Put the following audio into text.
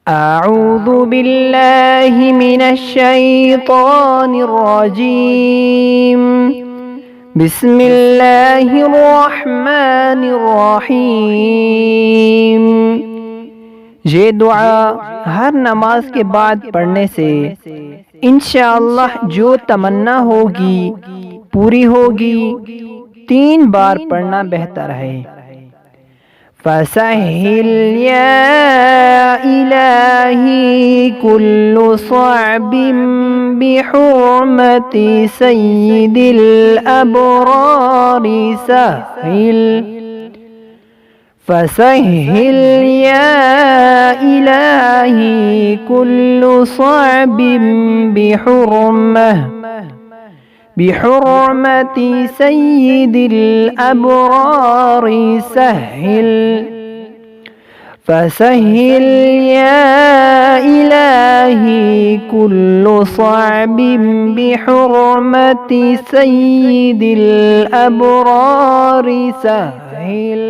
أعوذ بالله من الشيطان الرجيم. بسم الله الرحمن الرحیم. ये दुआ हर नमाज के बाद पढ़ने से इंशाअल्लाह जो तमन्ना होगी पूरी होगी। 3 बार पढ़ना बेहतर है। फसहिल या इलाही कुल्लु صعबिम बिहुरमति सय्यिदिल अबरारि सहिल। फसहिल या इलाही कुल्लु صعबिम बिहुरमति सय्यिदिल अबरारि सहिल। फसहिल या इलाही कुल्लु صعबिम बिहुरमति सय्यिदिल अबरारि सहिल।